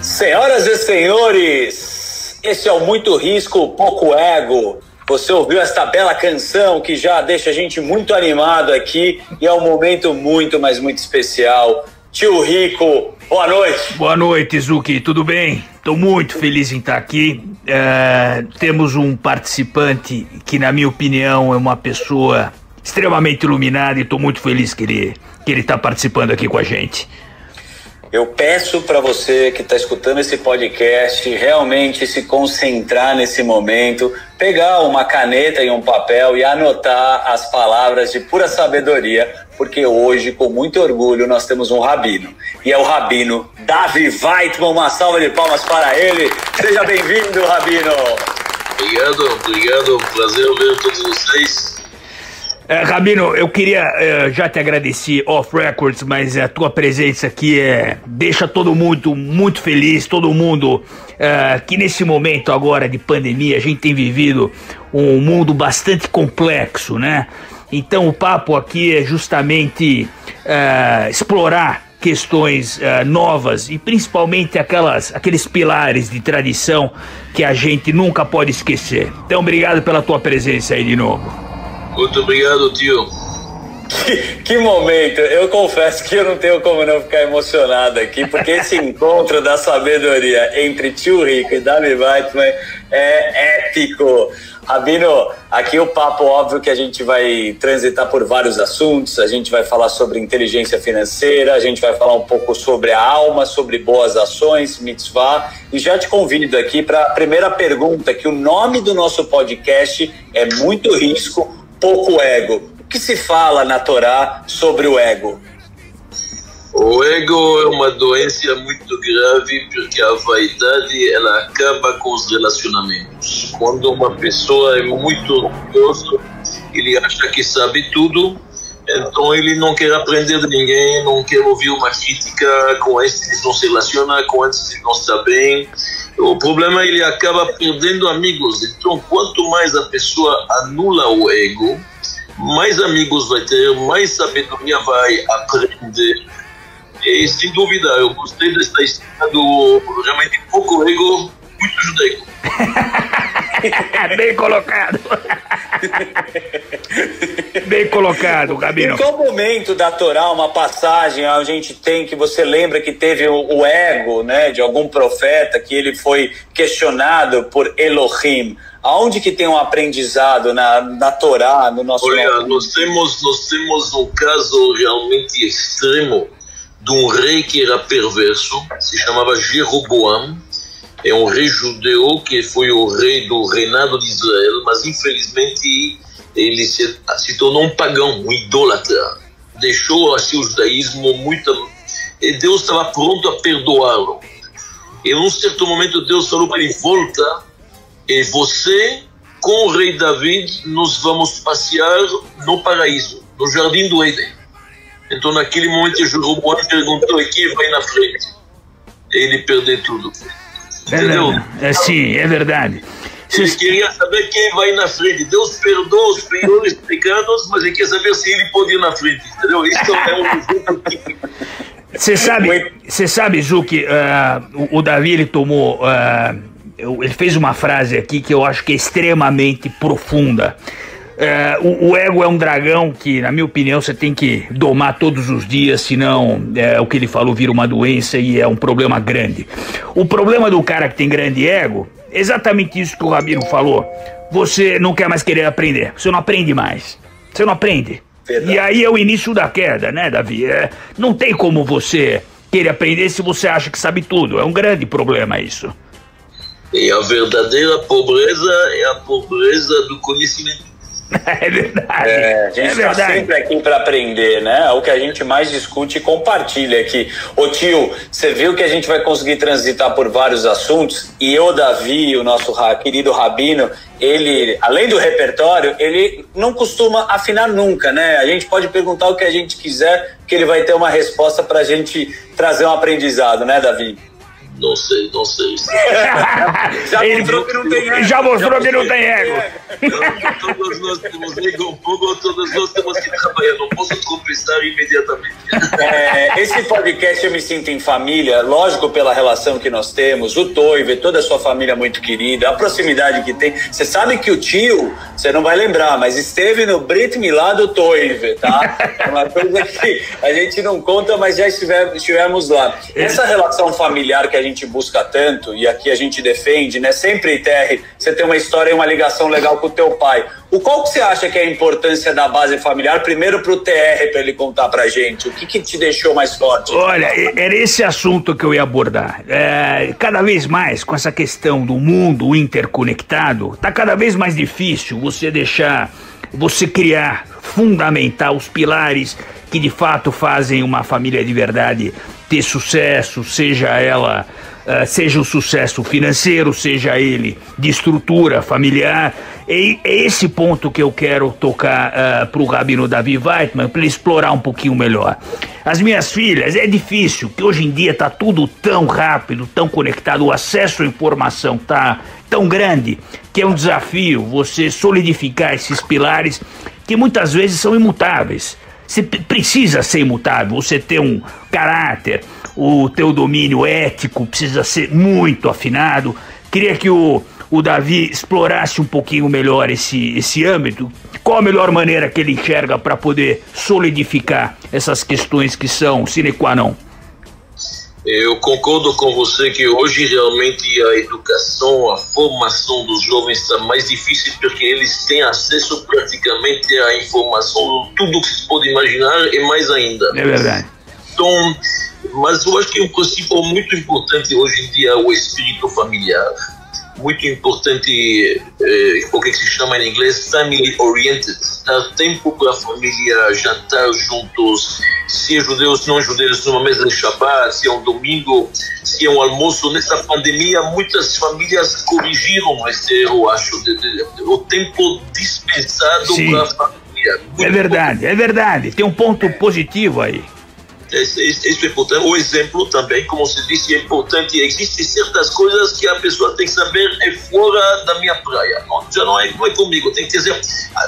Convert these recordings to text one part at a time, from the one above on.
Senhoras e senhores, esse é o Muito Risco, Pouco Ego. Você ouviu esta bela canção que já deixa a gente muito animado aqui e é um momento muito, mas muito especial. Tio Rico, boa noite. Boa noite, Zuki, tudo bem? Estou muito feliz em estar aqui. Temos um participante que, na minha opinião, é uma pessoa extremamente iluminada e estou muito feliz que ele está participando aqui com a gente. Eu peço para você que está escutando esse podcast realmente se concentrar nesse momento, pegar uma caneta e um papel e anotar as palavras de pura sabedoria, porque hoje, com muito orgulho, nós temos um rabino. E é o rabino Davi Weitman. Uma salva de palmas para ele. Seja bem-vindo, rabino. Obrigado. Prazer ver todos vocês. Rabino, eu queria já te agradecer off records, mas a tua presença aqui deixa todo mundo muito feliz, todo mundo que nesse momento agora de pandemia a gente tem vivido um mundo bastante complexo, né? Então o papo aqui é justamente explorar questões novas e principalmente aqueles pilares de tradição que a gente nunca pode esquecer. Então obrigado pela tua presença aí de novo. Muito obrigado, tio. Que momento, eu confesso que eu não tenho como não ficar emocionado aqui, porque esse encontro da sabedoria entre tio Rico e Davi Weitman é épico. Rabino, aqui o papo, óbvio que a gente vai transitar por vários assuntos, a gente vai falar sobre inteligência financeira, a gente vai falar um pouco sobre a alma, sobre boas ações, mitzvah, e já te convido aqui para a primeira pergunta, que o nome do nosso podcast é Muito Risco, Pouco Ego. O que se fala na Torá sobre o ego? O ego é uma doença muito grave porque a vaidade ela acaba com os relacionamentos. Quando uma pessoa é muito orgulhosa, ele acha que sabe tudo, então ele não quer aprender de ninguém, não quer ouvir uma crítica, com esse ele não se relaciona, com esse ele não está bem. O problema é que ele acaba perdendo amigos. Então, quanto mais a pessoa anula o ego, mais amigos vai ter, mais sabedoria vai aprender. E, sem dúvida, eu gostei dessa história do realmente pouco ego, muito judaico. Bem colocado. Bem colocado, Rabino. Em qual momento da Torá, uma passagem a gente tem que você lembra que teve o ego, né, de algum profeta, que ele foi questionado por Elohim? Aonde que tem um aprendizado na Torá, no nosso... Olha, nós temos um caso realmente extremo de um rei que era perverso, se chamava Jeroboam. É um rei judeu que foi o rei do reinado de Israel, mas infelizmente ele se tornou um pagão, um idólatra. Deixou assim o judaísmo muito... E Deus estava pronto a perdoá-lo. E em um certo momento Deus falou para ele: volta, e você, com o rei David, nós vamos passear no paraíso, no jardim do Éden. Então naquele momento Jeroboam perguntou: e quem vai na frente? Ele perdeu tudo. Entendeu? Sim, é verdade. Ele queria saber quem vai na frente. Deus perdoa os piores pecados, mas ele quer saber se ele pode ir na frente. Entendeu? Isso é um exemplo típico. Você sabe, Zuki, o Davi ele tomou... ele fez uma frase aqui que eu acho que é extremamente profunda. O ego é um dragão que, na minha opinião, você tem que domar todos os dias, senão o que ele falou vira uma doença e é um problema grande. O problema do cara que tem grande ego é exatamente isso que o Rabino falou. Você não quer mais querer aprender, você não aprende mais, você não aprende. Verdade. E aí é o início da queda, né, Davi? Não tem como você querer aprender se você acha que sabe tudo, é um grande problema isso. E a verdadeira pobreza é a pobreza do conhecimento. É verdade. A gente está sempre aqui para aprender, né? O que a gente mais discute e compartilha aqui. Ô tio, você viu que a gente vai conseguir transitar por vários assuntos e eu, Davi, o nosso querido Rabino, ele, além do repertório, ele não costuma afinar nunca, né? A gente pode perguntar o que a gente quiser, que ele vai ter uma resposta para a gente trazer um aprendizado, né, Davi? Não sei. Já mostrou que não tem ego. Já mostrou que não tem ego. Todos nós temos ego um pouco, todos nós temos que trabalhar. Não posso tropeçar imediatamente. Esse podcast Eu Me Sinto em Família, lógico pela relação que nós temos, o Toive, toda a sua família muito querida, a proximidade que tem. Você sabe que o tio, você não vai lembrar, mas esteve no Brit Milá do Toive, tá? É uma coisa que a gente não conta, mas já estivemos lá. Essa relação familiar que a gente busca tanto, e aqui a gente defende, né? Sempre, Terry, você tem uma história e uma ligação legal com o teu pai. Qual que você acha que é a importância da base familiar? Primeiro pro TR, para ele contar pra gente. O que te deixou mais forte? Olha, era esse assunto que eu ia abordar. Cada vez mais, com essa questão do mundo interconectado, tá cada vez mais difícil você criar, fundamentar os pilares que de fato fazem uma família de verdade ter sucesso, seja o sucesso financeiro, seja ele de estrutura familiar. E é esse ponto que eu quero tocar pro Rabino Davi Weitman, para ele explorar um pouquinho melhor. As minhas filhas, é difícil, que hoje em dia tá tudo tão rápido, tão conectado, o acesso à informação tá tão grande, que é um desafio você solidificar esses pilares que muitas vezes são imutáveis. Você precisa ser imutável, você ter um caráter, o teu domínio ético precisa ser muito afinado. Queria que o Davi explorasse um pouquinho melhor esse âmbito. Qual a melhor maneira que ele enxerga para poder solidificar essas questões que são sine qua non? Eu concordo com você que hoje realmente a educação, a formação dos jovens está mais difícil porque eles têm acesso praticamente à informação, tudo que se pode imaginar e mais ainda. É verdade. Então, mas eu acho que um princípio muito importante hoje em dia é o espírito familiar. Muito importante, o que se chama em inglês family oriented, dar tempo para a família jantar juntos, se é judeus, não judeus, numa mesa de Shabbat, se é um domingo, se é um almoço. Nessa pandemia, muitas famílias corrigiram esse erro, acho, o tempo dispensado para a família. É verdade, tem um ponto positivo aí. Isso é importante. O exemplo também, como você disse, é importante. Existem certas coisas que a pessoa tem que saber é fora da minha praia. Não, já não é comigo. Tem que dizer,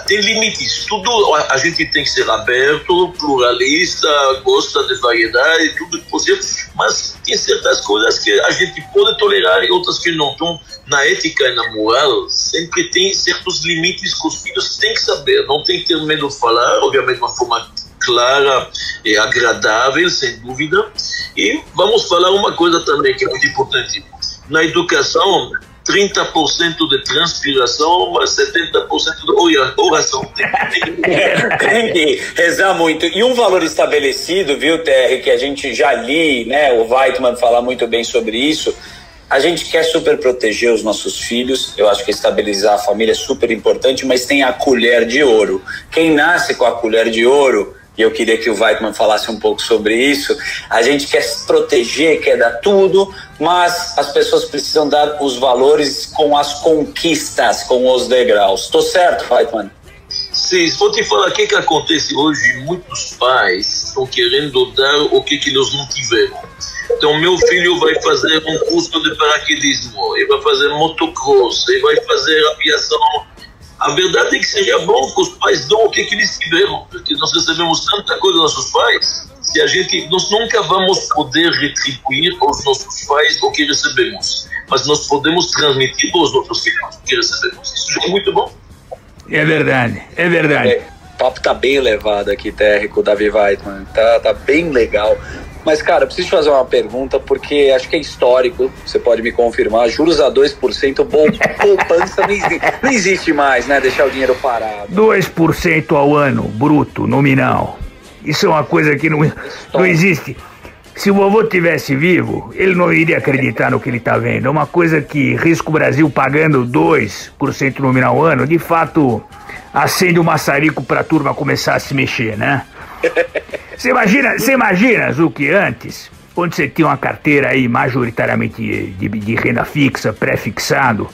tem limites. Tudo a gente tem que ser aberto, pluralista, gosta de variedade, tudo que possível. Mas tem certas coisas que a gente pode tolerar e outras que não. Então, na ética e na moral, sempre tem certos limites que os filhos têm que saber. Não tem que ter medo de falar, obviamente, de uma forma clara e agradável, sem dúvida. E vamos falar uma coisa também que é muito importante. Na educação, 30% de transpiração, mas 70% de oração. Tem que rezar muito. E um valor estabelecido, viu, TR, que a gente já li, né, o Weitman falar muito bem sobre isso. A gente quer super proteger os nossos filhos, eu acho que estabilizar a família é super importante, mas tem a colher de ouro. Quem nasce com a colher de ouro, e eu queria que o Weitman falasse um pouco sobre isso, a gente quer se proteger, quer dar tudo, mas as pessoas precisam dar os valores com as conquistas, com os degraus. Tô certo, Weitman? Sim, vou te falar o que acontece hoje. Muitos pais estão querendo dar o que eles não tiveram. Então, meu filho vai fazer um curso de paraquedismo, ele vai fazer motocross, ele vai fazer aviação. A verdade é que seria bom que os pais dão o que eles tiveram, porque nós recebemos tanta coisa dos nossos pais, nós nunca vamos poder retribuir aos nossos pais o que recebemos, mas nós podemos transmitir para os nossos filhos o que recebemos. Isso já é muito bom. É verdade, é verdade. O papo tá bem levado aqui, TR, com o Davi Weitman, tá bem legal. Mas, cara, eu preciso fazer uma pergunta, porque acho que é histórico, você pode me confirmar, juros a 2%, poupança não existe mais, né, deixar o dinheiro parado. 2% ao ano, bruto, nominal. Isso é uma coisa que não existe. Se o vovô tivesse vivo, ele não iria acreditar no que ele está vendo. É uma coisa que Risco Brasil pagando 2% nominal ao ano, de fato, acende o maçarico para a turma começar a se mexer, né? Você imagina, Zuki, antes, onde você tinha uma carteira aí majoritariamente de renda fixa, pré-fixado,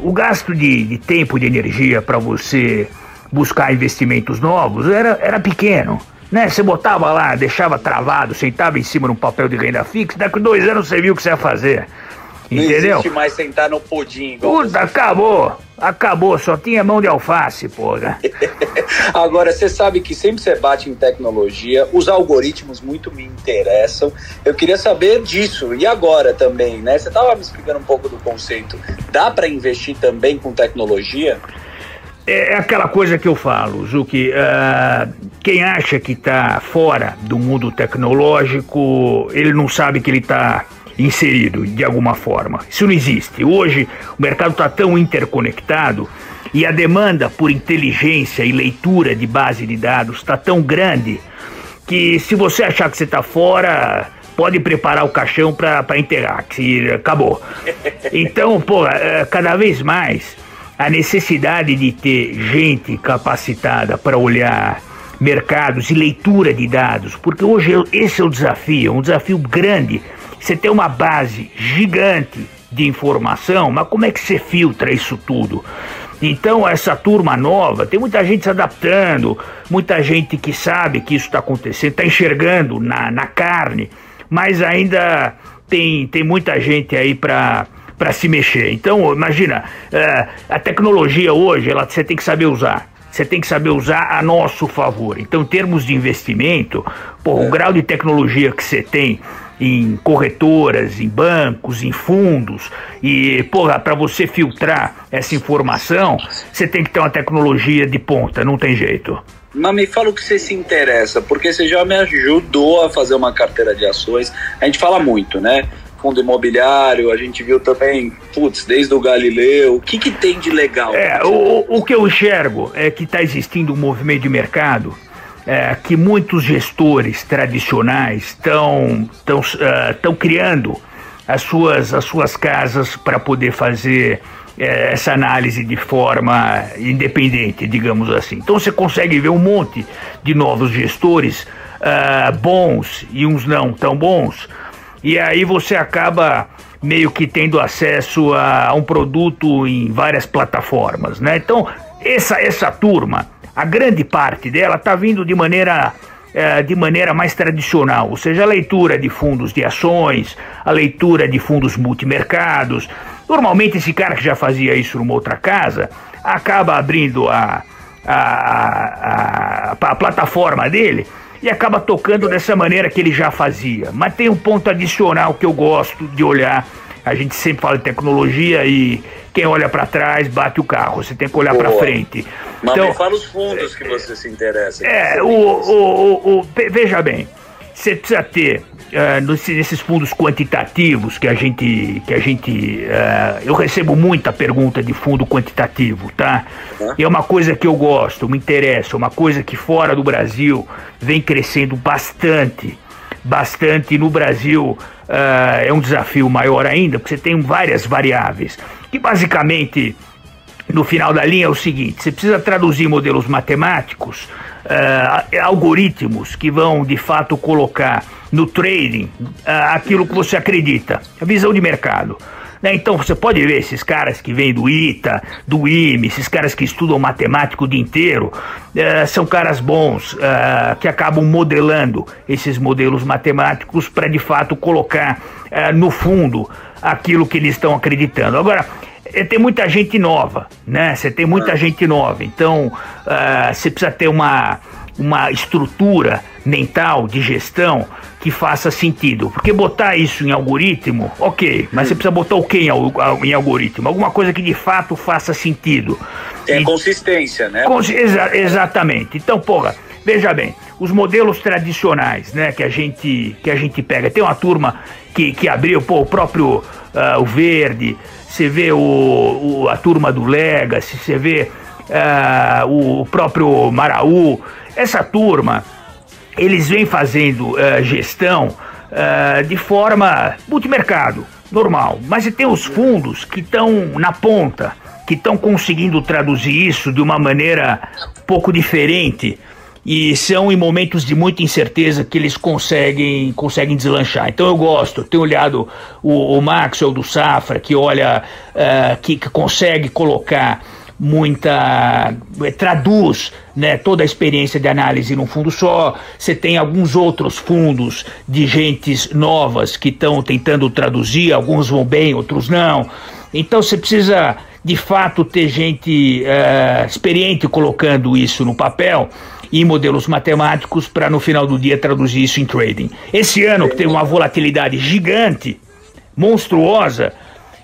o gasto de tempo, de energia para você buscar investimentos novos era pequeno. né? Você botava lá, deixava travado, sentava em cima de um papel de renda fixa, daqui a 2 anos você viu o que você ia fazer. Entendeu? Não existe mais sentar no pudim. Igual Puta, acabou, só tinha mão de alface, porra. Agora, você sabe que sempre você bate em tecnologia, os algoritmos muito me interessam, eu queria saber disso, e agora também, né? Você estava me explicando um pouco do conceito, dá para investir também com tecnologia? É aquela coisa que eu falo, Zucchi, quem acha que está fora do mundo tecnológico, ele não sabe que ele está inserido de alguma forma. Isso não existe. Hoje o mercado está tão interconectado e a demanda por inteligência e leitura de base de dados está tão grande que se você achar que você está fora, pode preparar o caixão para enterrar, que acabou. Então, cada vez mais a necessidade de ter gente capacitada para olhar mercados e leitura de dados, porque hoje esse é o desafio, um desafio grande. Você tem uma base gigante de informação, mas como é que você filtra isso tudo? Então essa turma nova, tem muita gente se adaptando, muita gente que sabe que isso está acontecendo, está enxergando na carne, mas ainda tem muita gente aí para se mexer. Então imagina, a tecnologia hoje, você tem que saber usar. Você tem que saber usar a nosso favor. Então, em termos de investimento, o grau de tecnologia que você tem em corretoras, em bancos, em fundos, e, para você filtrar essa informação, você tem que ter uma tecnologia de ponta, não tem jeito. Mas me fala o que você se interessa, porque você já me ajudou a fazer uma carteira de ações. A gente fala muito, né? Fundo imobiliário, a gente viu também, desde o Galileu, o que tem de legal? O que eu enxergo é que está existindo um movimento de mercado que muitos gestores tradicionais estão criando as suas casas para poder fazer essa análise de forma independente, digamos assim. Então você consegue ver um monte de novos gestores bons e uns não tão bons, e aí você acaba meio que tendo acesso a um produto em várias plataformas, né? Então, essa turma, a grande parte dela está vindo de maneira mais tradicional, ou seja, a leitura de fundos de ações, a leitura de fundos multimercados. Normalmente esse cara que já fazia isso numa outra casa, acaba abrindo a plataforma dele e acaba tocando dessa maneira que ele já fazia. Mas tem um ponto adicional que eu gosto de olhar. A gente sempre fala de tecnologia e quem olha para trás bate o carro. Você tem que olhar para frente. Mas então, me fala os fundos que você se interessa. Veja bem, você precisa ter nesses fundos quantitativos que a gente eu recebo muita pergunta de fundo quantitativo, tá? E é uma coisa que eu gosto, me interessa, uma coisa que fora do Brasil vem crescendo bastante. No Brasil é um desafio maior ainda, porque você tem várias variáveis, que basicamente no final da linha é o seguinte: você precisa traduzir modelos matemáticos, algoritmos que vão de fato colocar no trading aquilo que você acredita, a visão de mercado. Então você pode ver esses caras que vêm do ITA, do IME, esses caras que estudam matemática o dia inteiro, são caras bons, que acabam modelando esses modelos matemáticos para de fato colocar no fundo aquilo que eles estão acreditando. Agora, tem muita gente nova, né? Você tem muita gente nova, então você precisa ter uma estrutura mental de gestão que faça sentido, porque botar isso em algoritmo, ok, mas você precisa botar o que em algoritmo? Alguma coisa que de fato faça sentido. Tem consistência, né? Exatamente. Então, veja bem, os modelos tradicionais, né, que a gente pega, tem uma turma que abriu, o próprio o Verde, você vê a turma do Legacy, você vê o próprio Maraú, essa turma, eles vêm fazendo gestão de forma multimercado, normal, mas você tem os fundos que estão na ponta, que estão conseguindo traduzir isso de uma maneira um pouco diferente, e são em momentos de muita incerteza que eles conseguem deslanchar. Então eu tenho olhado o Maxwell do Safra, que olha, que consegue colocar traduz, né, toda a experiência de análise num fundo só. Você tem alguns outros fundos de gentes novas que estão tentando traduzir, alguns vão bem, outros não. Então você precisa de fato ter gente experiente colocando isso no papel e modelos matemáticos para no final do dia traduzir isso em trading. Esse ano que tem uma volatilidade gigante, monstruosa,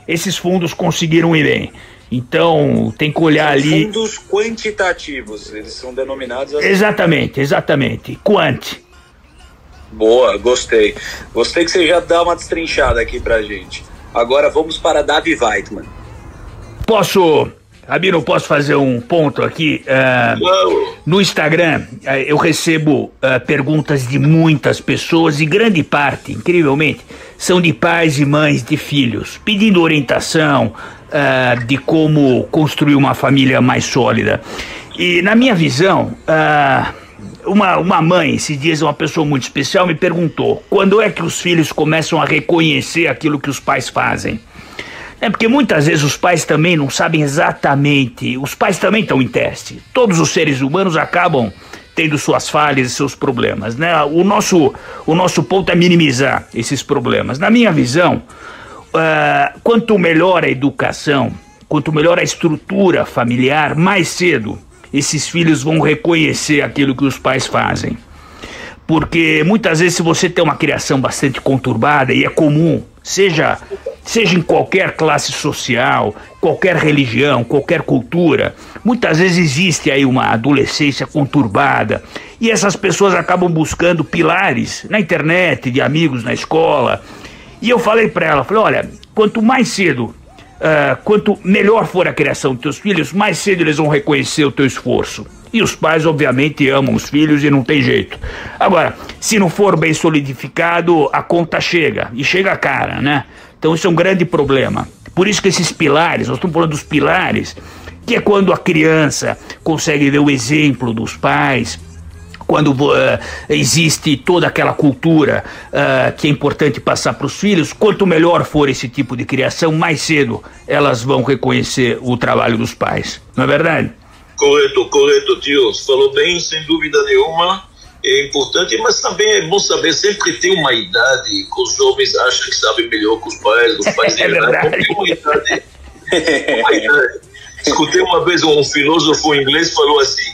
esses fundos conseguiram ir bem. Então tem que olhar ali... Fundos quantitativos, eles são denominados assim. Exatamente. Quant. Boa, gostei. Gostei que você já dá uma destrinchada aqui pra gente. Agora vamos para Davi Weitman. Rabino, posso fazer um ponto aqui? No Instagram, eu recebo perguntas de muitas pessoas e grande parte, incrivelmente, são de pais e mães de filhos, pedindo orientação de como construir uma família mais sólida. E na minha visão, uma mãe, esses dias uma pessoa muito especial, me perguntou quando é que os filhos começam a reconhecer aquilo que os pais fazem. Porque muitas vezes os pais também não sabem exatamente, os pais também estão em teste. Todos os seres humanos acabam tendo suas falhas e seus problemas, né? O nosso ponto é minimizar esses problemas. Na minha visão, quanto melhor a educação, quanto melhor a estrutura familiar, mais cedo esses filhos vão reconhecer aquilo que os pais fazem. Porque muitas vezes, se você tem uma criação bastante conturbada, e é comum, seja em qualquer classe social, qualquer religião, qualquer cultura, muitas vezes existe aí uma adolescência conturbada e essas pessoas acabam buscando pilares na internet, de amigos na escola. E eu falei para ela, olha, quanto mais cedo, quanto melhor for a criação dos teus filhos, mais cedo eles vão reconhecer o teu esforço. E os pais, obviamente, amam os filhos e não tem jeito. Agora, se não for bem solidificado, a conta chega, e chega cara, né? Então isso é um grande problema. Por isso que esses pilares, nós estamos falando dos pilares, que é quando a criança consegue ver o exemplo dos pais, quando existe toda aquela cultura que é importante passar para os filhos. Quanto melhor for esse tipo de criação, mais cedo elas vão reconhecer o trabalho dos pais. Não é verdade? Correto, tio. Falou bem, sem dúvida nenhuma. É importante, mas também é bom saber, sempre tem uma idade que os jovens acham que sabem melhor que os pais é verdade. Uma idade. Escutei uma vez um filósofo inglês falou assim: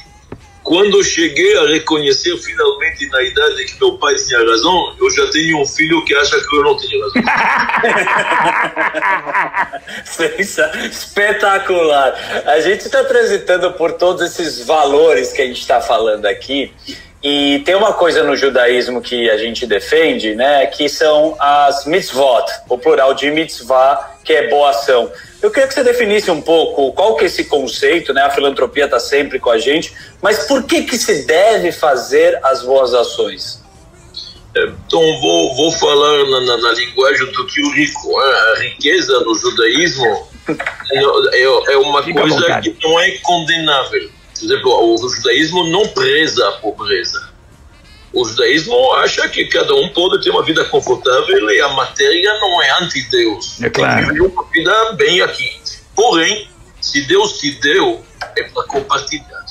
quando eu cheguei a reconhecer finalmente na idade que meu pai tinha razão, eu já tenho um filho que acha que eu não tenho razão. Espetacular. A gente está transitando por todos esses valores que a gente está falando aqui. E tem uma coisa no judaísmo que a gente defende, né, que são as mitzvot, o plural de mitzvah, que é boa ação. Eu queria que você definisse um pouco qual que é esse conceito, né? A filantropia está sempre com a gente, mas por que se deve fazer as boas ações? Então vou falar na linguagem do tio Rico. A riqueza no judaísmo é uma coisa que não é condenável. Por exemplo, o judaísmo não preza a pobreza. O judaísmo acha que cada um pode ter uma vida confortável e a matéria não é anti-Deus. É claro. Tem que viver uma vida bem aqui. Porém, se Deus te deu, é para compartilhar.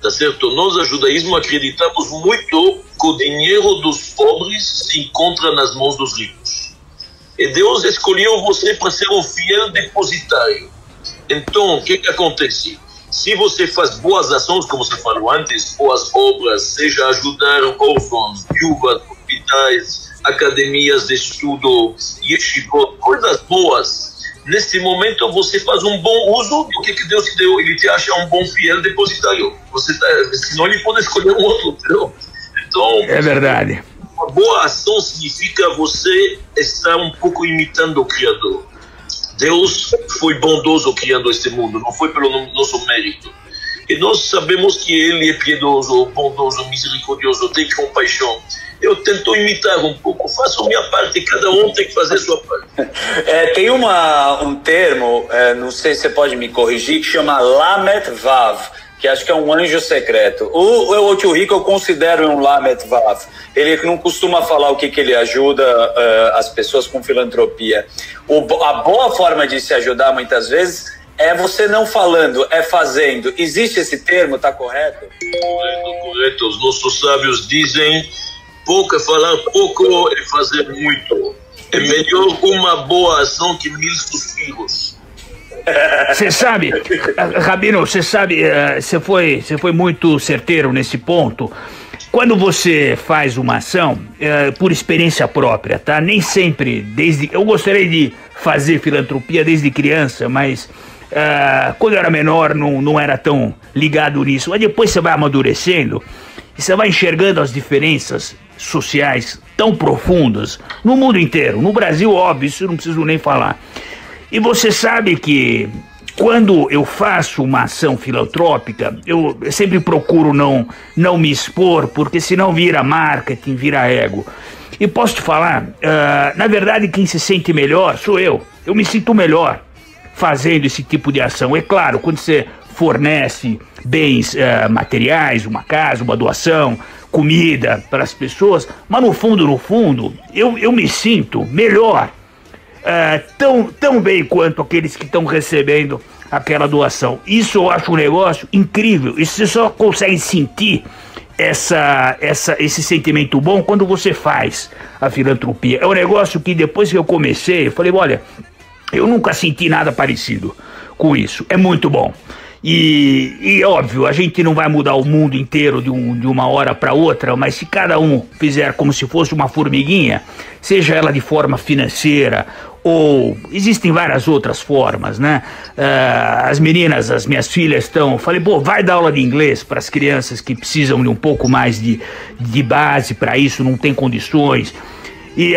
Tá certo? Nós, a judaísmo, acreditamos muito que o dinheiro dos pobres se encontra nas mãos dos ricos. E Deus escolheu você para ser um fiel depositário. Então, o que acontece? Se você faz boas ações, como você falou antes, boas obras, seja ajudar órfãos, viúvas, hospitais, academias de estudo, yeshivot, coisas boas, nesse momento você faz um bom uso do que Deus te deu. Ele te acha um bom fiel depositário. Senão ele pode escolher um outro, entendeu? Então, é verdade. Uma boa ação significa você estar um pouco imitando o Criador. Deus foi bondoso criando este mundo, não foi pelo nosso mérito. E nós sabemos que Ele é piedoso, bondoso, misericordioso, tem compaixão. Eu tento imitar um pouco, faço a minha parte, cada um tem que fazer a sua parte. Tem um termo, não sei se você pode me corrigir, que chama Lamet Vav, que acho que é um anjo secreto. O tio Rico eu considero um Lamet Vav. Ele não costuma falar o que ele ajuda as pessoas com filantropia. A boa forma de se ajudar muitas vezes é você não falando, é fazendo. Existe esse termo, tá correto? Correto. Os nossos sábios dizem, pouco é falar pouco, é fazer muito. É melhor uma boa ação que 1000 suspiros. Você sabe, Rabino, você sabe, você foi muito certeiro nesse ponto. Quando você faz uma ação, por experiência própria, tá? Nem sempre, eu gostaria de fazer filantropia desde criança, mas quando eu era menor não era tão ligado nisso. Mas depois você vai amadurecendo e você vai enxergando as diferenças sociais tão profundas no mundo inteiro. No Brasil, óbvio, isso eu não preciso nem falar. E você sabe que quando eu faço uma ação filantrópica, eu sempre procuro não me expor, porque senão vira marketing, vira ego. E posso te falar, na verdade quem se sente melhor sou eu. Eu me sinto melhor fazendo esse tipo de ação. É claro, quando você fornece bens materiais, uma casa, uma doação, comida para as pessoas, mas no fundo, eu me sinto melhor. Tão bem quanto aqueles que estão recebendo aquela doação. Isso eu acho um negócio incrível. E você só consegue sentir esse sentimento bom quando você faz a filantropia. É um negócio que depois que eu comecei, eu falei, olha, eu nunca senti nada parecido com isso. É muito bom. E óbvio, a gente não vai mudar o mundo inteiro de uma hora para outra, mas se cada um fizer como se fosse uma formiguinha, seja ela de forma financeira ou existem várias outras formas, né? As meninas, as minhas filhas falei, pô, vai dar aula de inglês para as crianças que precisam de um pouco mais de base para isso, não tem condições. E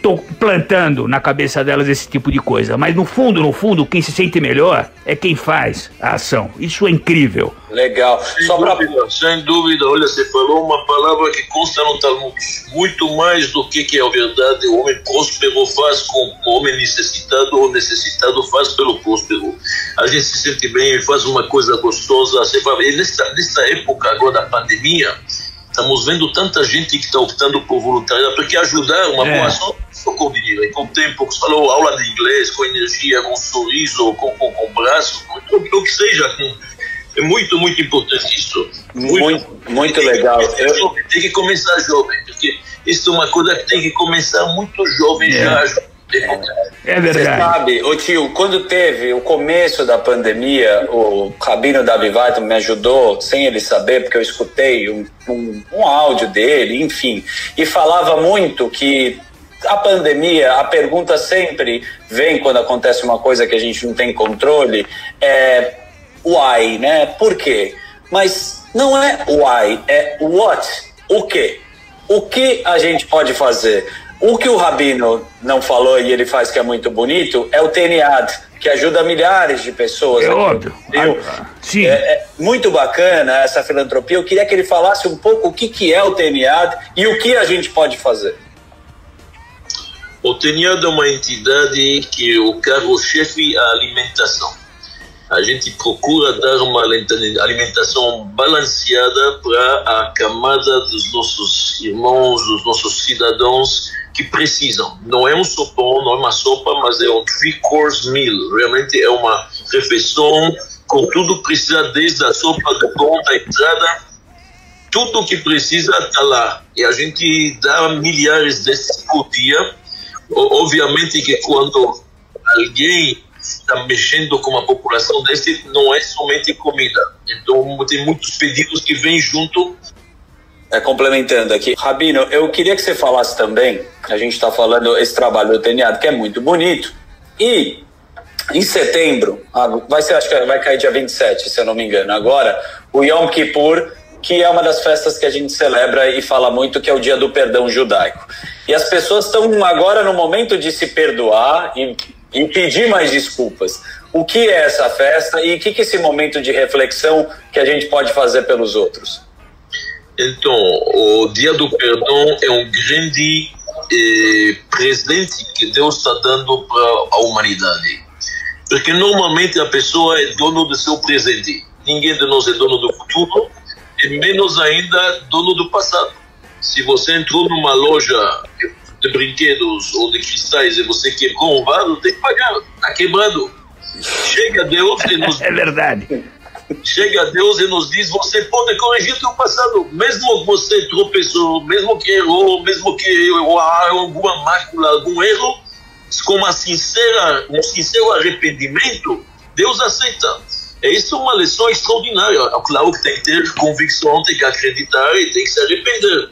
tô plantando na cabeça delas esse tipo de coisa. Mas no fundo, quem se sente melhor é quem faz a ação. Isso é incrível. Legal. Sem dúvida, olha, você falou uma palavra que consta no Talmud. Muito mais do que é a verdade, o homem próspero faz com o homem necessitado, ou necessitado faz pelo próspero. A gente se sente bem e faz uma coisa gostosa. Você fala, e nessa época agora da pandemia, estamos vendo tanta gente que está optando por voluntariado, porque ajudar uma boa ação com dinheiro. E com o tempo, você falou, aula de inglês, com energia, com sorriso, com braço, o que seja. É muito, muito importante isso. Muito legal. Tem que começar jovem, porque isso é uma coisa que tem que começar muito jovem já. É verdade. Você sabe, ô tio, quando teve o começo da pandemia, o Rabino Davi Weitman me ajudou, sem ele saber, porque eu escutei um áudio dele, enfim, e falava muito que a pandemia, a pergunta sempre vem quando acontece uma coisa que a gente não tem controle, why, né? Por quê? Mas não é why, é what, o quê? O que a gente pode fazer? O que o Rabino não falou e ele faz que é muito bonito é o Teniad, que ajuda milhares de pessoas. É óbvio. Sim. É muito bacana essa filantropia. Eu queria que ele falasse um pouco o que é o Teniad e o que a gente pode fazer. O Teniad é uma entidade que o carro-chefe é a alimentação. A gente procura dar uma alimentação balanceada para a camada dos nossos irmãos, dos nossos cidadãos que precisam. Não é um sopão, não é uma sopa, mas é um 3-course meal. Realmente é uma refeição com tudo que precisa, desde a sopa do pão, da entrada, tudo que precisa está lá. E a gente dá milhares desses por dia. Obviamente que quando alguém está mexendo com uma população desse, não é somente comida. Então tem muitos pedidos que vêm junto. Complementando aqui, Rabino, eu queria que você falasse também, a gente está falando esse trabalho do Teniad, que é muito bonito, e em setembro, acho que vai cair dia 27, se eu não me engano, agora, o Yom Kippur, que é uma das festas que a gente celebra e fala muito, que é o dia do perdão judaico. E as pessoas estão agora no momento de se perdoar e pedir mais desculpas. O que é essa festa e o que é esse momento de reflexão que a gente pode fazer pelos outros? Então, o Dia do Perdão é um grande presente que Deus está dando para a humanidade. Porque normalmente a pessoa é dono do seu presente. Ninguém de nós é dono do futuro, e menos ainda dono do passado. Se você entrou numa loja de brinquedos ou de cristais e você quebrou um vaso, tem que pagar, está quebrado. chega Deus e nos... É verdade. Chega Deus e nos diz, você pode corrigir o teu passado, mesmo que você tropeçou, mesmo que errou, mesmo que há alguma mácula, algum erro, com um sincero arrependimento, Deus aceita. É isso uma lição extraordinária. Claro que tem que ter convicção, tem que acreditar e tem que se arrepender.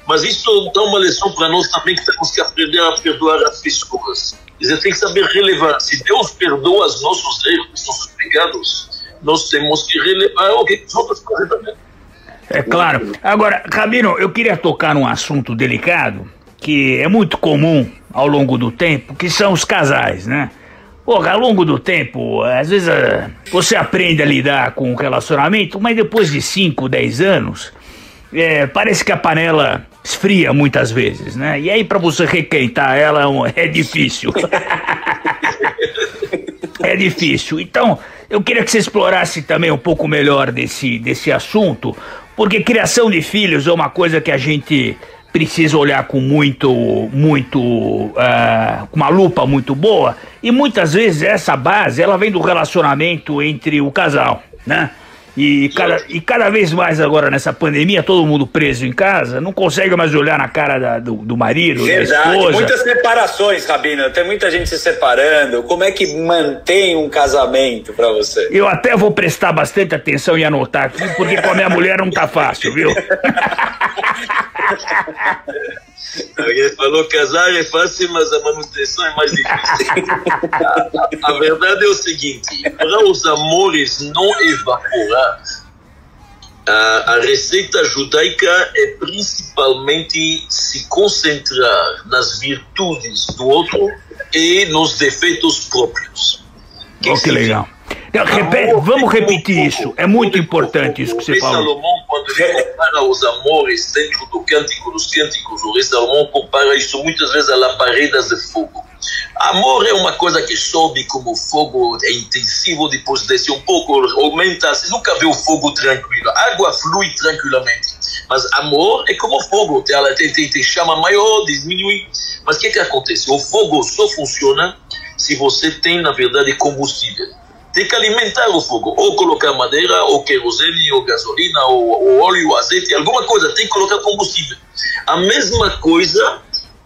Mas isso dá uma lição para nós também, que temos que aprender a perdoar as pessoas. Quer dizer, tem que saber relevar. Se Deus perdoa os nossos erros, os nossos pecados, nós temos que relevar o que os outros fazem também. É claro. Agora, Rabino, eu queria tocar num assunto delicado, que é muito comum ao longo do tempo, que são os casais, né? Porra, ao longo do tempo, às vezes você aprende a lidar com o relacionamento, mas depois de 5, 10 anos, parece que a panela esfria muitas vezes, né? E aí pra você requentar ela é difícil. É difícil. Então, eu queria que você explorasse também um pouco melhor desse assunto, porque criação de filhos é uma coisa que a gente precisa olhar com com uma lupa muito boa, e muitas vezes essa base, ela vem do relacionamento entre o casal, né? E cada vez mais agora nessa pandemia, todo mundo preso em casa, não consegue mais olhar na cara do marido, verdade, da esposa. Muitas separações, Rabino, tem muita gente se separando. Como é que mantém um casamento pra você? Eu até vou prestar bastante atenção e anotar aqui, porque com a minha mulher não tá fácil, viu? Alguém falou casar é fácil, mas a manutenção é mais difícil. A verdade é o seguinte, para os amores não evaporar, a receita judaica é principalmente se concentrar nas virtudes do outro e nos defeitos próprios. Que legal. Vamos repetir isso, é muito importante isso que você falou. Salomão, quando ele compara os amores dentro do Cântico dos Cânticos, o rei Salomão compara isso muitas vezes a labaredas de fogo. Amor é uma coisa que sobe como fogo, é intensivo, depois desce um pouco, aumenta, você nunca vê o fogo tranquilo, a água flui tranquilamente, mas amor é como fogo, tem chama maior, diminui, mas o que acontece? O fogo só funciona se você tem, na verdade, combustível. Tem que alimentar o fogo, ou colocar madeira, ou querosene, ou gasolina, ou óleo, ou azeite, alguma coisa, tem que colocar combustível. A mesma coisa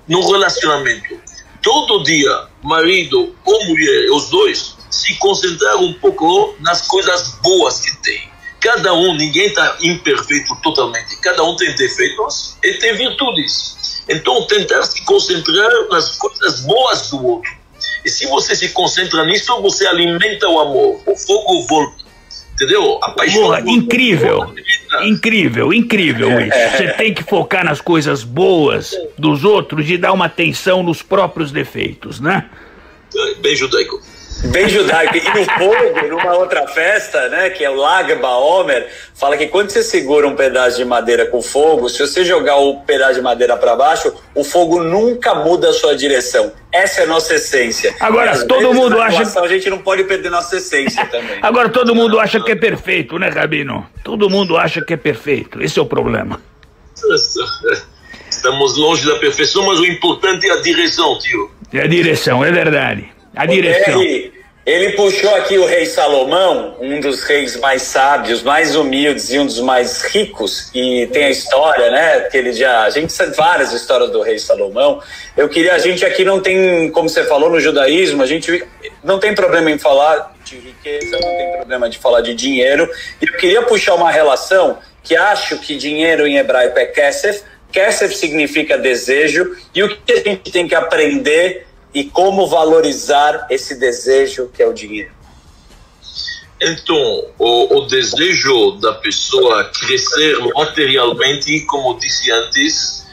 no relacionamento. Todo dia, marido ou mulher, os dois, se concentrar um pouco nas coisas boas que tem. Cada um, ninguém está imperfeito totalmente, cada um tem defeitos e tem virtudes. Então, tentar se concentrar nas coisas boas do outro. E se você se concentra nisso, você alimenta o amor. O fogo volta. Entendeu? A paixão. Porra, incrível. Incrível isso. Você tem que focar nas coisas boas dos outros e dar uma atenção nos próprios defeitos, né? Bem judaico. Bem judaico. E no fogo, numa outra festa, né, que é o Lag Baomer, fala que quando você segura um pedaço de madeira com fogo, se você jogar o pedaço de madeira para baixo, o fogo nunca muda a sua direção. Essa é a nossa essência. Agora, todo mundo acha... A gente não pode perder nossa essência também. Agora, todo mundo acha que é perfeito, né, Rabino? Todo mundo acha que é perfeito. Esse é o problema. Estamos longe da perfeição, mas o importante é a direção, tio. É a direção, é verdade. A direção. Ele puxou aqui o rei Salomão, um dos reis mais sábios, mais humildes e um dos mais ricos, e tem a história, né, que a gente sabe várias histórias do rei Salomão. A gente aqui não tem, como você falou, no judaísmo, a gente não tem problema em falar de riqueza, não tem problema de falar de dinheiro, e eu queria puxar uma relação que acho que dinheiro em hebraico é kesef. Kesef significa desejo, e o que a gente tem que aprender e como valorizar esse desejo que é o dinheiro? Então, o desejo da pessoa crescer materialmente, como disse antes,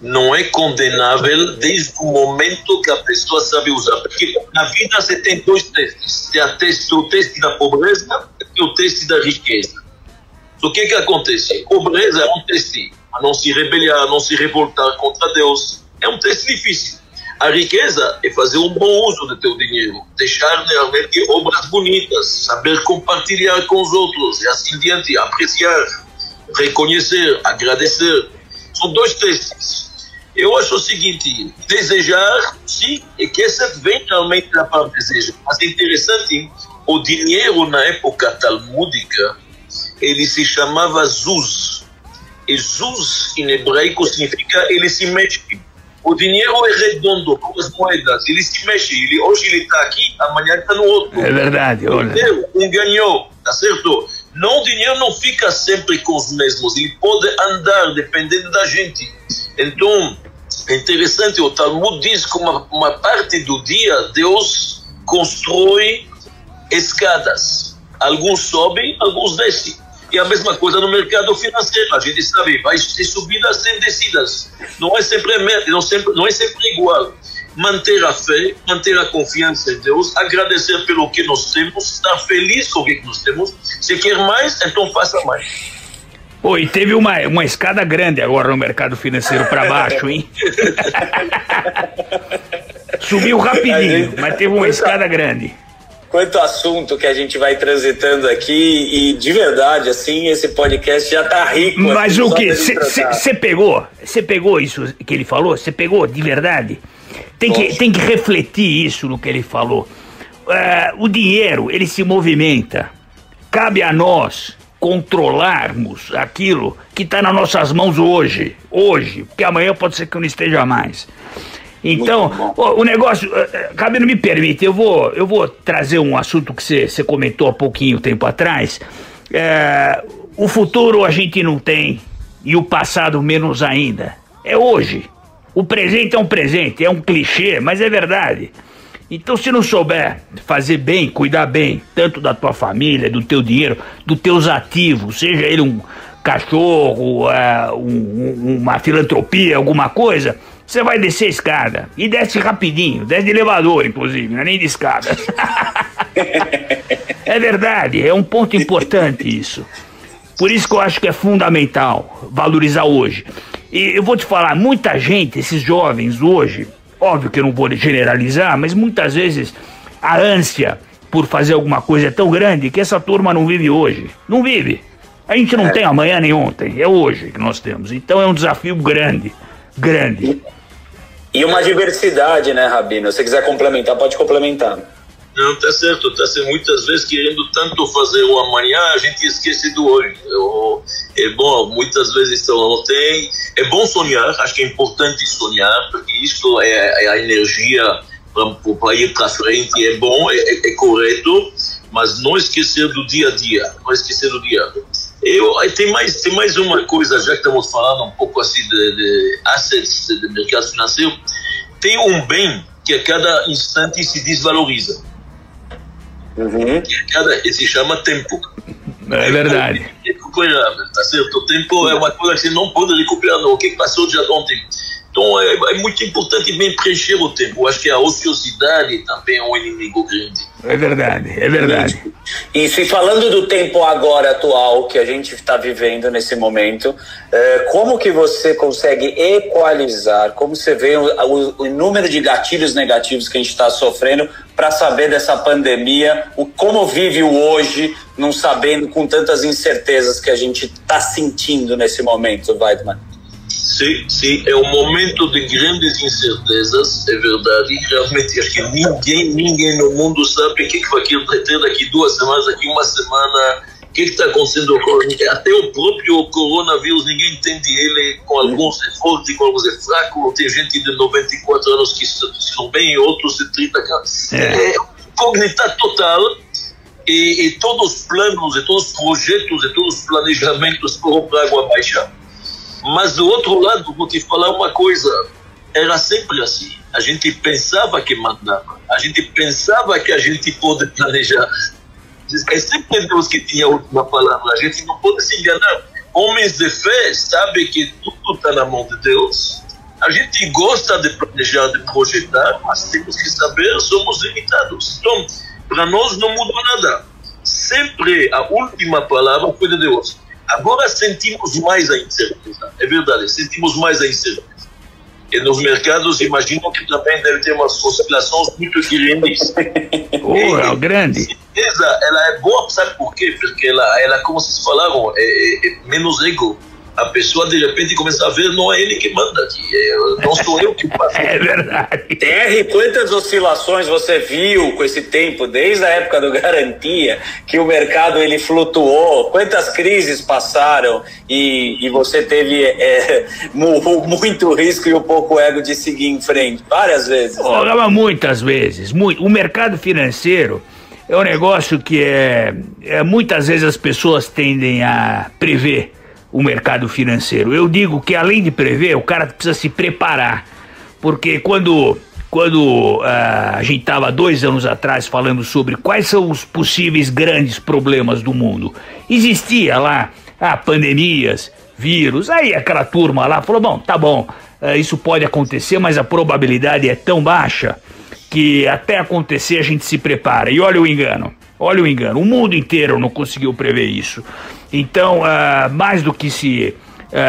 não é condenável desde o momento que a pessoa sabe usar. Porque na vida você tem dois testes. Tem o teste da pobreza e o teste da riqueza. O que acontece? Pobreza é um teste a não se rebeliar, a não se revoltar contra Deus. É um teste difícil. A riqueza é fazer um bom uso do teu dinheiro, deixar realmente obras bonitas, saber compartilhar com os outros e assim diante, apreciar, reconhecer, agradecer. São dois testes. Eu acho o seguinte, desejar, sim, e que essa vem realmente da palavra desejo. Mas é interessante O dinheiro, na época talmúdica, ele se chamava Zuz. E Zuz, em hebraico, significa ele se mexe. O dinheiro é redondo, como as moedas, ele se mexe. Hoje ele está aqui, amanhã está no outro. É verdade, olha. Ganhou, tá certo? Não, o dinheiro não fica sempre com os mesmos, ele pode andar dependendo da gente. Então, é interessante, o Talmud diz que uma parte do dia Deus constrói escadas. Alguns sobem, alguns descem. E a mesma coisa no mercado financeiro. A gente sabe, vai ter subidas e descidas. Não é sempre igual. Manter a fé, manter a confiança em Deus, agradecer pelo que nós temos, estar feliz com o que nós temos. Se quer mais, então faça mais. Pô, e teve uma escada grande agora no mercado financeiro para baixo, hein? Subiu rapidinho, mas teve uma escada grande. Quanto assunto que a gente vai transitando aqui, e de verdade, assim, esse podcast já tá rico. Mas assim, o que? Você pegou isso que ele falou? Você pegou de verdade? Tem que refletir isso no que ele falou. O dinheiro, ele se movimenta. Cabe a nós controlarmos aquilo que está nas nossas mãos hoje, porque amanhã pode ser que não esteja mais. Então, o negócio, Rabino, me permite, eu vou trazer um assunto que você comentou há pouquinho tempo atrás. O futuro a gente não tem, e o passado menos ainda. É hoje. O presente é um presente, é um clichê, mas é verdade. Então, se não souber fazer bem, cuidar bem, tanto da tua família, do teu dinheiro, dos teus ativos, seja ele um cachorro, uma filantropia, alguma coisa, você vai descer a escada. E desce rapidinho, desce de elevador, inclusive, não é nem de escada. É verdade, é um ponto importante isso. Por isso que eu acho que é fundamental valorizar hoje. E eu vou te falar, muita gente, esses jovens hoje, óbvio que eu não vou generalizar, mas muitas vezes a ânsia por fazer alguma coisa é tão grande que essa turma não vive hoje. Não vive. A gente não tem amanhã nem ontem, é hoje que nós temos. Então é um desafio grande, grande. E uma diversidade, né, Rabino? Se você quiser complementar, pode complementar. Não, tá certo. Muitas vezes querendo tanto fazer o amanhã, a gente esquece do hoje. É bom, muitas vezes não tem. É bom sonhar, acho que é importante sonhar, porque isso é a energia para ir para frente, é bom, é correto, mas não esquecer do dia a dia, não esquecer do dia. Tem mais uma coisa, já que estamos falando um pouco assim de assets, de mercado financeiro, tem um bem que a cada instante se desvaloriza. E se chama tempo. É verdade. É recuperável, tá certo? O tempo é uma coisa que você não pode recuperar, não. O que passou já ontem. Então é muito importante bem preencher o tempo. Eu acho que a ociosidade também é um inimigo grande. É verdade, é verdade. Isso, e falando do tempo agora atual que a gente está vivendo nesse momento, como que você consegue equalizar, como você vê o número de gatilhos negativos que a gente está sofrendo para saber dessa pandemia, como vive o hoje, não sabendo com tantas incertezas que a gente está sentindo nesse momento, Weidmann? Sim, é um momento de grandes incertezas, é verdade. Realmente, acho que ninguém no mundo sabe o que vai ter daqui 2 semanas, daqui 1 semana, o que está acontecendo. Até o próprio coronavírus, ninguém entende ele, com alguns é forte, com alguns é fraco. Tem gente de 94 anos que estão bem e outros de 30 anos. É incógnita total. E todos os planos, e todos os projetos, e todos os planejamentos foram para água abaixo. Mas do outro lado, vou te falar uma coisa, era sempre assim. A gente pensava que mandava, a gente pensava que a gente pode planejar. É sempre Deus que tinha a última palavra, a gente não pode se enganar. Homens de fé sabem que tudo está na mão de Deus. A gente gosta de planejar, de projetar, mas temos que saber, somos limitados. Então, para nós não mudou nada. Sempre a última palavra foi de Deus. Agora sentimos mais a incerteza, é verdade, sentimos mais a incerteza. E nos mercados, imagino que também deve ter umas oscilações muito grandes. Grande. A incerteza, ela é boa, sabe por quê? Porque ela como vocês falaram, é menos ego. a pessoa de repente começa a ver, não é ele que manda aqui, não sou eu que faço. É verdade. TR, quantas oscilações você viu com esse tempo, desde a época do Garantia, que o mercado ele flutuou, quantas crises passaram e você teve muito risco e um pouco ego de seguir em frente, várias vezes. Né? Muitas vezes, o mercado financeiro é um negócio que muitas vezes as pessoas tendem a prever o mercado financeiro. Eu digo que além de prever, o cara precisa se preparar, porque quando a gente estava 2 anos atrás falando sobre quais são os possíveis grandes problemas do mundo, existia lá pandemias, vírus, aí aquela turma lá falou, bom, tá bom, isso pode acontecer, mas a probabilidade é tão baixa que até acontecer a gente se prepara. E olha o engano, o mundo inteiro não conseguiu prever isso. Então, mais do que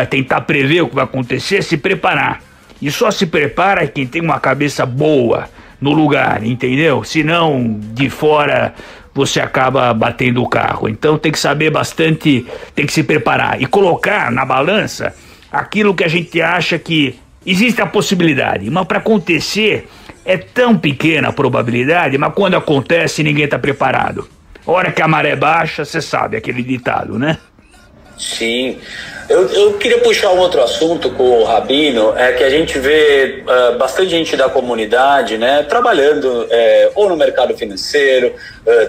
tentar prever o que vai acontecer, se preparar. E só se prepara quem tem uma cabeça boa no lugar, entendeu? Senão, de fora, você acaba batendo o carro. Então tem que saber bastante, tem que se preparar. E colocar na balança aquilo que a gente acha que existe a possibilidade. Mas para acontecer, é tão pequena a probabilidade, mas quando acontece, ninguém está preparado. Hora que a maré baixa, você sabe, aquele ditado, né? Sim. Eu queria puxar um outro assunto com o Rabino, que a gente vê bastante gente da comunidade, né, trabalhando ou no mercado financeiro,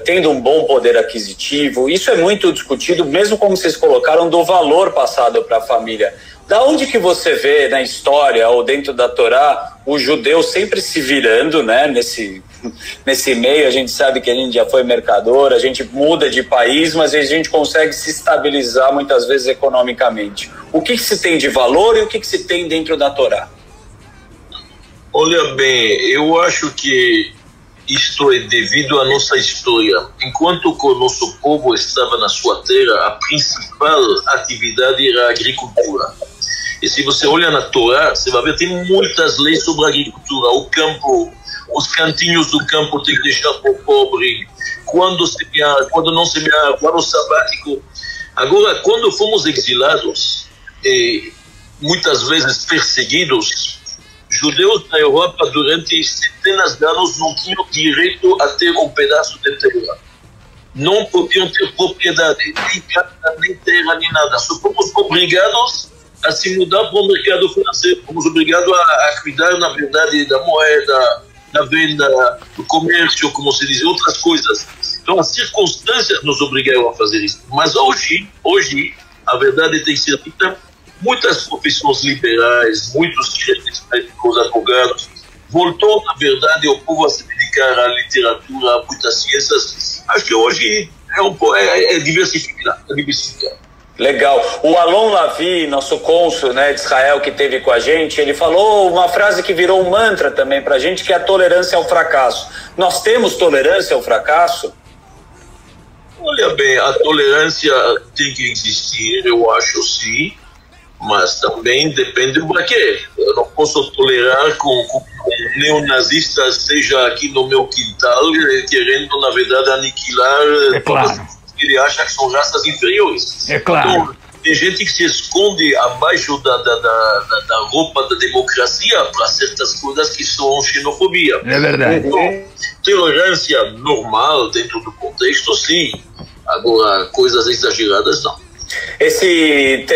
tendo um bom poder aquisitivo. Isso é muito discutido, mesmo como vocês colocaram, do valor passado para a família. Da onde que você vê na história ou dentro da Torá o judeu sempre se virando, né, nesse meio? A gente sabe que a gente já foi mercador, a gente muda de país, mas a gente consegue se estabilizar muitas vezes economicamente. O que se tem de valor e o que se tem dentro da Torá? Olha bem, eu acho que isto é devido à nossa história. Enquanto que o nosso povo estava na sua terra, a principal atividade era a agricultura. E se você olha na Torá, você vai ver que tem muitas leis sobre a agricultura. O campo, os cantinhos do campo tem que deixar para o pobre. Quando semear, quando não semear, quando sabático. Agora, quando fomos exilados, e muitas vezes perseguidos, judeus na Europa durante centenas de anos não tinham direito a ter um pedaço de terra. Não podiam ter propriedade, nem casa, nem terra, nem nada. Só fomos obrigados a se mudar para o mercado financeiro. Fomos obrigados a cuidar, na verdade, da moeda, da venda, do comércio, como se diz, outras coisas. Então, as circunstâncias nos obrigaram a fazer isso. Mas hoje, a verdade tem que ser dita, muitas profissões liberais, muitos direitos médicos, advogados, voltou, na verdade, o povo a se dedicar à literatura, a muitas ciências. Acho que hoje é diversificar. Legal. O Alon Lavi, nosso cônsul, né, de Israel, que esteve com a gente, ele falou uma frase que virou um mantra também para a gente, que é a tolerância ao fracasso. Nós temos tolerância ao fracasso? Olha bem, a tolerância tem que existir, eu acho sim, mas também depende para quê. Eu não posso tolerar com um neonazista seja aqui no meu quintal, querendo, na verdade, aniquilar todas que ele acha que são raças inferiores. É claro. Então, tem gente que se esconde abaixo da roupa da democracia para certas coisas que são xenofobia. É verdade. Então, tolerância normal dentro do contexto, sim. Agora, coisas exageradas, não.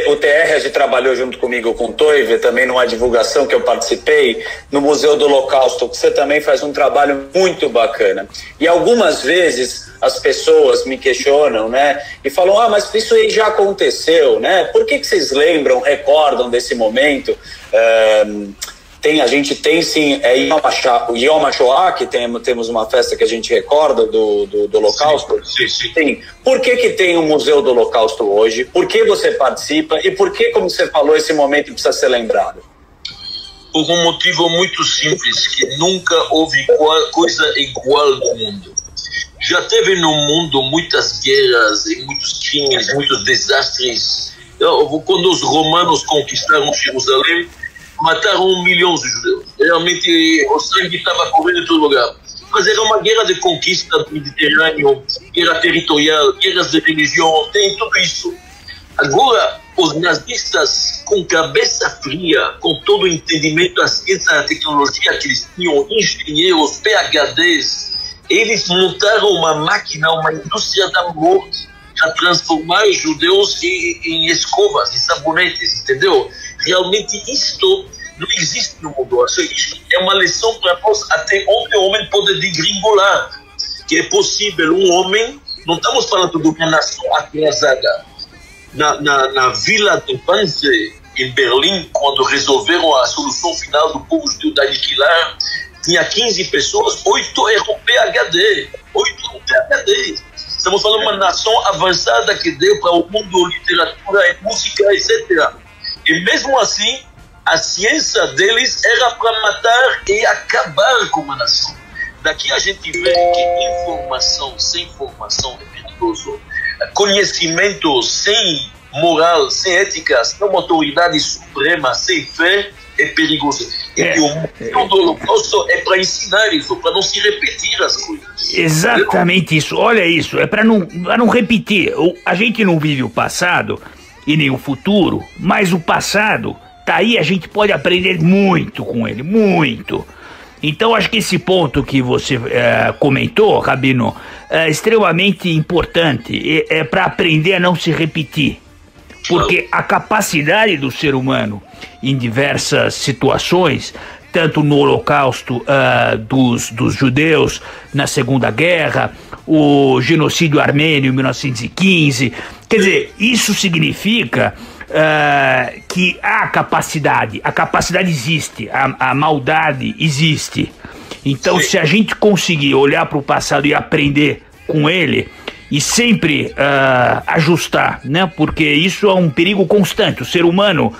O TR, a gente trabalhou junto comigo com o Toive, também numa divulgação que eu participei no Museu do Holocausto, que você também faz um trabalho muito bacana. E algumas vezes as pessoas me questionam, né, e falam, mas isso aí já aconteceu, né? Por que vocês lembram, recordam desse momento? A gente tem sim Yom HaShoah, que temos uma festa que a gente recorda do Holocausto. Sim. Por que tem o Museu do Holocausto hoje? Por que você participa? E por que, como você falou, esse momento precisa ser lembrado? Por um motivo muito simples, que nunca houve coisa igual no mundo. Já teve no mundo muitas guerras e muitos crimes, muitos desastres. Quando os romanos conquistaram Jerusalém, mataram 1 milhão de judeus. Realmente o sangue estava correndo em todo lugar. Mas era uma guerra de conquista do Mediterrâneo, guerra territorial, guerras de religião, tem tudo isso. Agora, os nazistas, com cabeça fria, com todo o entendimento da ciência e da tecnologia que eles tinham, engenheiros, PhDs, eles montaram uma máquina, uma indústria da morte, para transformar os judeus em escovas, em sabonetes, entendeu? Realmente isto não existe no mundo. Isso é uma lição para nós até onde o homem pode degringolar. Que é possível um homem, não estamos falando de uma nação atrasada. Na vila de Wannsee, em Berlim, quando resolveram a solução final do povo judeu de aniquilar, tinha 15 pessoas, 8 eram PhD. 8 eram PhD. Estamos falando de uma nação avançada que deu para o mundo literatura, música, etc. E mesmo assim, a ciência deles era para matar e acabar com uma nação. Daqui a gente vê que informação sem formação é perigoso. Conhecimento sem moral, sem ética, sem uma autoridade suprema, sem fé, é perigoso. E o mundo do Holocausto é para ensinar isso, para não se repetir as coisas. Exatamente isso. Olha isso, é para não repetir. A gente não vive o passado e nem o futuro, mas o passado tá aí, a gente pode aprender muito com ele, muito. Então acho que esse ponto que você comentou, Rabino, é extremamente importante, é para aprender a não se repetir. Porque a capacidade do ser humano em diversas situações, tanto no Holocausto dos judeus, na Segunda Guerra, o genocídio armênio em 1915, quer dizer, isso significa que há capacidade, a capacidade existe, a maldade existe. Então, se a gente conseguir olhar para o passado e aprender com ele, e sempre ajustar, né? Porque isso é um perigo constante. O ser humano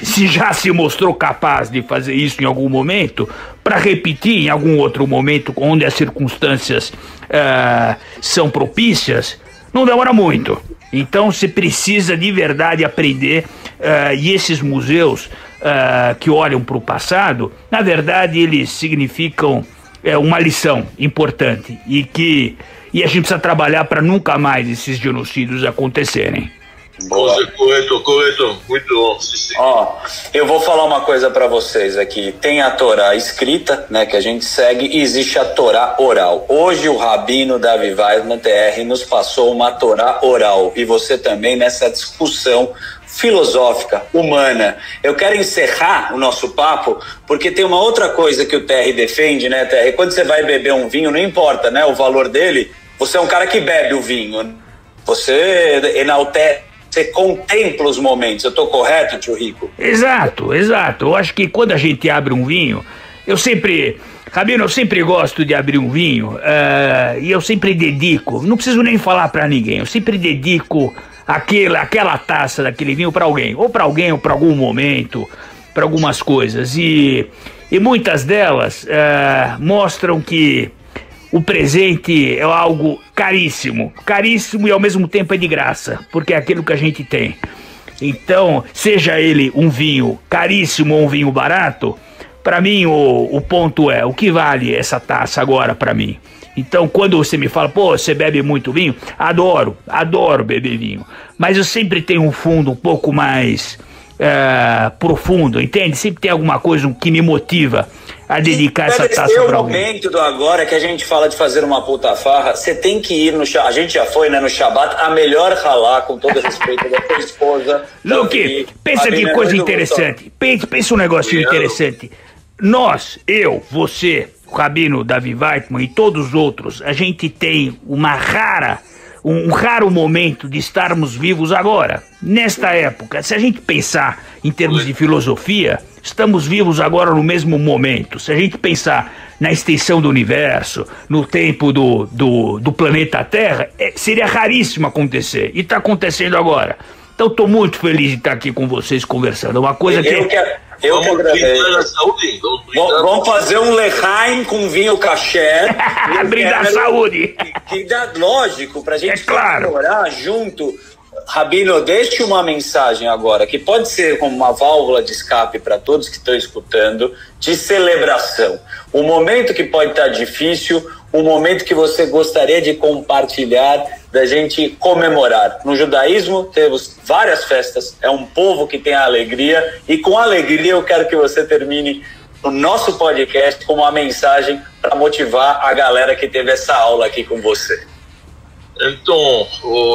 se já se mostrou capaz de fazer isso em algum momento, para repetir em algum outro momento, onde as circunstâncias são propícias, não demora muito. Então você precisa de verdade aprender, e esses museus que olham para o passado, na verdade eles significam uma lição importante e a gente precisa trabalhar para nunca mais esses genocídios acontecerem. Correto, muito bom. Ó, eu vou falar uma coisa para vocês aqui. Tem a Torá escrita, né, que a gente segue, e existe a Torá oral. Hoje o Rabino Davi Weissman, TR, nos passou uma Torá oral, e você também nessa discussão filosófica, humana. Eu quero encerrar o nosso papo, porque tem uma outra coisa que o TR defende, né, TR? Quando você vai beber um vinho, não importa, né, o valor dele, você é um cara que bebe o vinho. Você enaltece, você contempla os momentos. Eu tô correto, tio Rico? Exato. Eu acho que quando a gente abre um vinho, Rabino, eu sempre gosto de abrir um vinho, e eu sempre dedico, não preciso nem falar pra ninguém, eu sempre dedico aquela taça daquele vinho para alguém, ou para algum momento, para algumas coisas, e muitas delas mostram que o presente é algo caríssimo e ao mesmo tempo é de graça, porque é aquilo que a gente tem. Então, seja ele um vinho caríssimo ou um vinho barato, para mim o ponto é, o que vale essa taça agora para mim? Então, quando você me fala, pô, você bebe muito vinho, adoro beber vinho, mas eu sempre tenho um fundo um pouco mais profundo, entende? Sempre tem alguma coisa que me motiva a dedicar essa taça para alguém. O momento do agora que a gente fala de fazer uma puta farra, você tem que ir no a gente já foi, né, no Shabbat, a melhor halá, com todo respeito da sua esposa. Luque, pensa que coisa interessante, pensa um negócio interessante. Nós, eu, você, o Rabino Davi Weissman e todos os outros, a gente tem um raro momento de estarmos vivos agora, nesta época. Se a gente pensar em termos de filosofia, estamos vivos agora no mesmo momento. Se a gente pensar na extensão do universo, no tempo do planeta Terra, seria raríssimo acontecer, e está acontecendo agora. Então estou muito feliz de estar aqui com vocês conversando. Uma coisa Eu que agradeço. Vamos fazer um lechaim com vinho caché. Brindar a saúde. Que dá lógico, pra gente comemorar junto. Rabino, deixe uma mensagem agora, que pode ser como uma válvula de escape para todos que estão escutando, de celebração. O momento que pode estar difícil, o momento que você gostaria de compartilhar da gente comemorar. No judaísmo temos várias festas, é um povo que tem a alegria, e com alegria eu quero que você termine o nosso podcast com uma mensagem para motivar a galera que teve essa aula aqui com você. Então,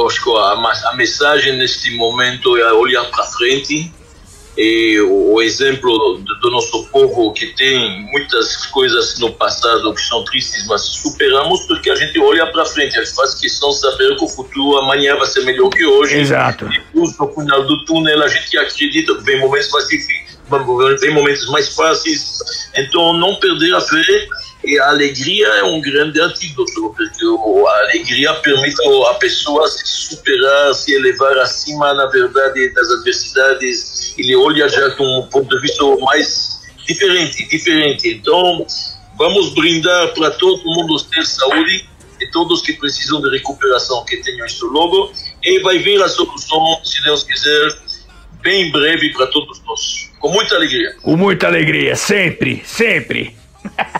acho que a mensagem neste momento é olhar para frente. E o exemplo do nosso povo, que tem muitas coisas no passado que são tristes, mas superamos porque a gente olha para frente, a gente faz questão de saber que o futuro amanhã vai ser melhor que hoje. Exato. E no final do túnel a gente acredita que vem momentos mais difíceis, vem momentos mais fáceis, então não perder a fé. E a alegria é um grande antídoto, porque a alegria permite a pessoa se superar, se elevar acima, na verdade, das adversidades. Ele olha já com um ponto de vista mais diferente. Então, vamos brindar para todo mundo ter saúde, e todos que precisam de recuperação que tenham isso logo, e vai vir a solução, se Deus quiser, bem breve para todos nós. Com muita alegria. Com muita alegria, sempre, sempre.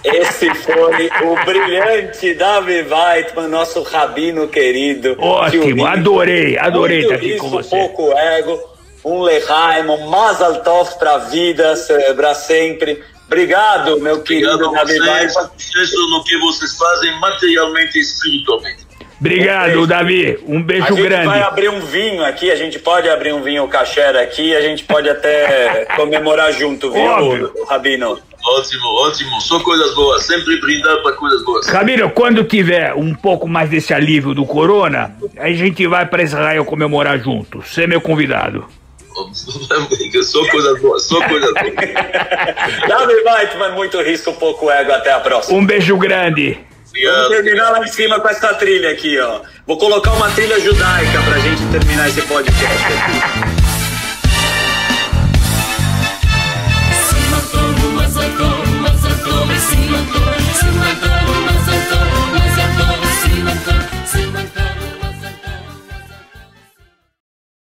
Esse foi o brilhante Davi Weitman, nosso rabino querido. Ótimo, adorei estar aqui com você. Pouco ego, um lehaim, um mazal tov para a vida, celebrar sempre. Obrigado, meu querido Davi Weitman. Sucesso no que vocês fazem materialmente e espiritualmente. Obrigado, Davi. Um beijo grande. A gente vai abrir um vinho aqui, a gente pode abrir um vinho kasher aqui, a gente pode até comemorar junto, viu, Rabino? Ótimo. Só coisas boas. Sempre brindar para coisas boas. Rabino, quando tiver um pouco mais desse alívio do corona, a gente vai para Israel comemorar junto. Você é meu convidado. Só coisas boas. Davi Weitman, muito risco, pouco ego. Até a próxima. Um beijo grande. Vamos terminar lá em cima com essa trilha aqui, ó. Vou colocar uma trilha judaica pra gente terminar esse podcast aqui.